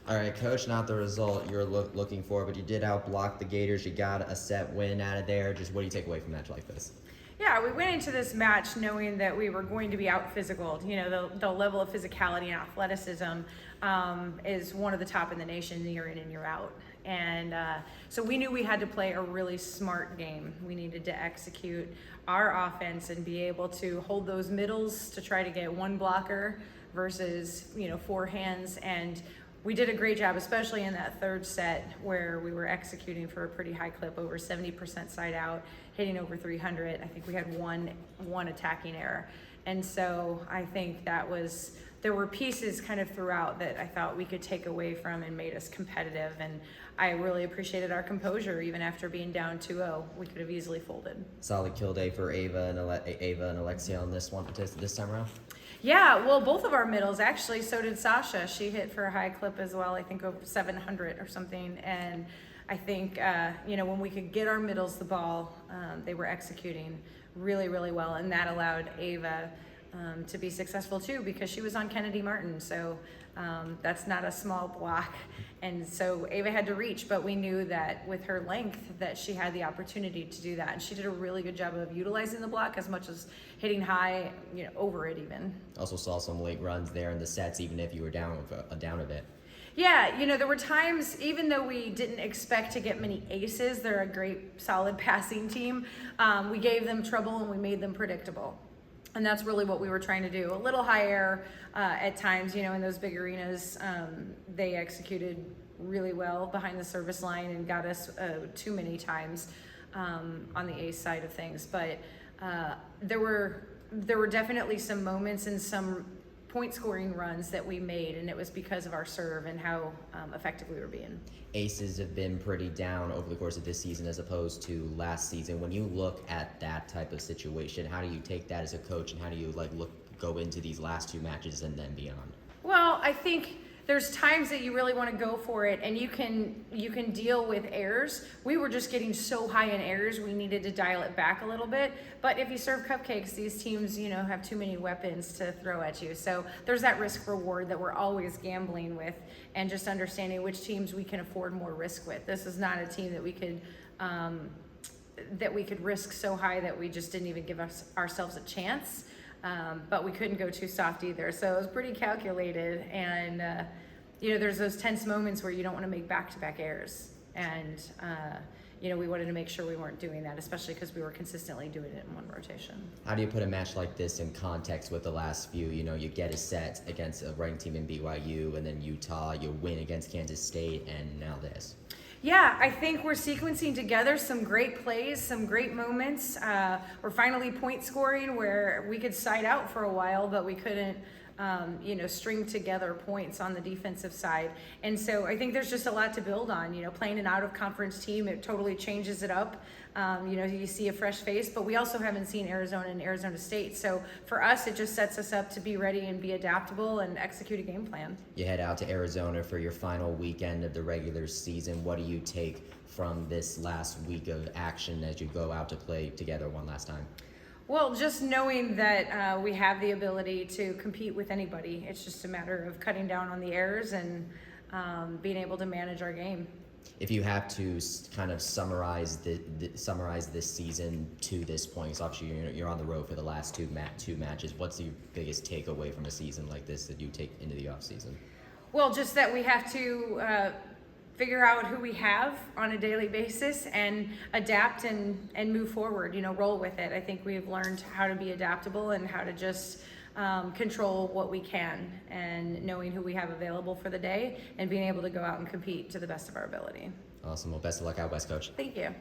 All right, Coach, not the result you're looking for, but you did outblock the Gators. You got a set win out of there. Just what do you take away from a match like this? Yeah, we went into this match knowing that we were going to be out physical. You know, the level of physicality and athleticism is one of the top in the nation year in and year out. And so we knew we had to play a really smart game. We needed to execute our offense and be able to hold those middles to try to get one blocker versus, four hands. And we did a great job, especially in that third set where we were executing for a pretty high clip, over 70% side out, hitting over 300. I think we had one attacking error. And so I think there were pieces kind of throughout that I thought we could take away from and made us competitive. And I really appreciated our composure. Even after being down 2-0, we could have easily folded. Solid kill day for Ava and Alexia on this one this time around. Yeah, well, both of our middles, actually, so did Sasha. She hit for a high clip as well, I think over 700 or something. And I think, when we could get our middles the ball, they were executing really, really well. And that allowed Ava to be successful too, because she was on Kennedy Martin. So that's not a small block. And so Ava had to reach, but we knew that with her length that she had the opportunity to do that. And she did a really good job of utilizing the block as much as hitting high, over it even. Also saw some late runs there in the sets, even if you were down a bit. Yeah, there were times, even though we didn't expect to get many aces, they're a great, solid passing team. We gave them trouble and we made them predictable. And that's really what we were trying to do. A little higher at times, in those big arenas. They executed really well behind the service line and got us too many times on the ace side of things. But there were definitely some moments and some point scoring runs that we made, and it was because of our serve and how effective we were being. Aces have been pretty down over the course of this season as opposed to last season. When you look at that type of situation, how do you take that as a coach, and how do you go into these last two matches and then beyond? Well, I think there's times that you really want to go for it, and you can deal with errors. We were just getting so high in errors, we needed to dial it back a little bit. But if you serve cupcakes, these teams, have too many weapons to throw at you. So there's that risk reward that we're always gambling with, and just understanding which teams we can afford more risk with. This is not a team that we could risk so high that we just didn't even give ourselves a chance. But we couldn't go too soft either. So it was pretty calculated. And, there's those tense moments where you don't want to make back-to-back errors. And, we wanted to make sure we weren't doing that, especially because we were consistently doing it in one rotation. How do you put a match like this in context with the last few? You get a set against a ranked team in BYU, and then Utah, you win against Kansas State, and now this. Yeah, I think we're sequencing together some great plays, some great moments. We're finally point scoring where we could side out for a while, but we couldn't, string together points on the defensive side. And so I think there's just a lot to build on. Playing an out-of-conference team, it totally changes it up. You see a fresh face, but we also haven't seen Arizona and Arizona State. So for us, it just sets us up to be ready and be adaptable and execute a game plan. You head out to Arizona for your final weekend of the regular season. What do you take from this last week of action as you go out to play together one last time? Well, just knowing that we have the ability to compete with anybody. It's just a matter of cutting down on the errors and being able to manage our game. If you have to kind of summarize this season to this point, so obviously you're on the road for the last two matches. What's your biggest takeaway from a season like this that you take into the off season? Well, just that we have to figure out who we have on a daily basis and adapt and move forward. Roll with it. I think we've learned how to be adaptable and how to just control what we can, and knowing who we have available for the day and being able to go out and compete to the best of our ability. Awesome. Well, best of luck out west, Coach. Thank you.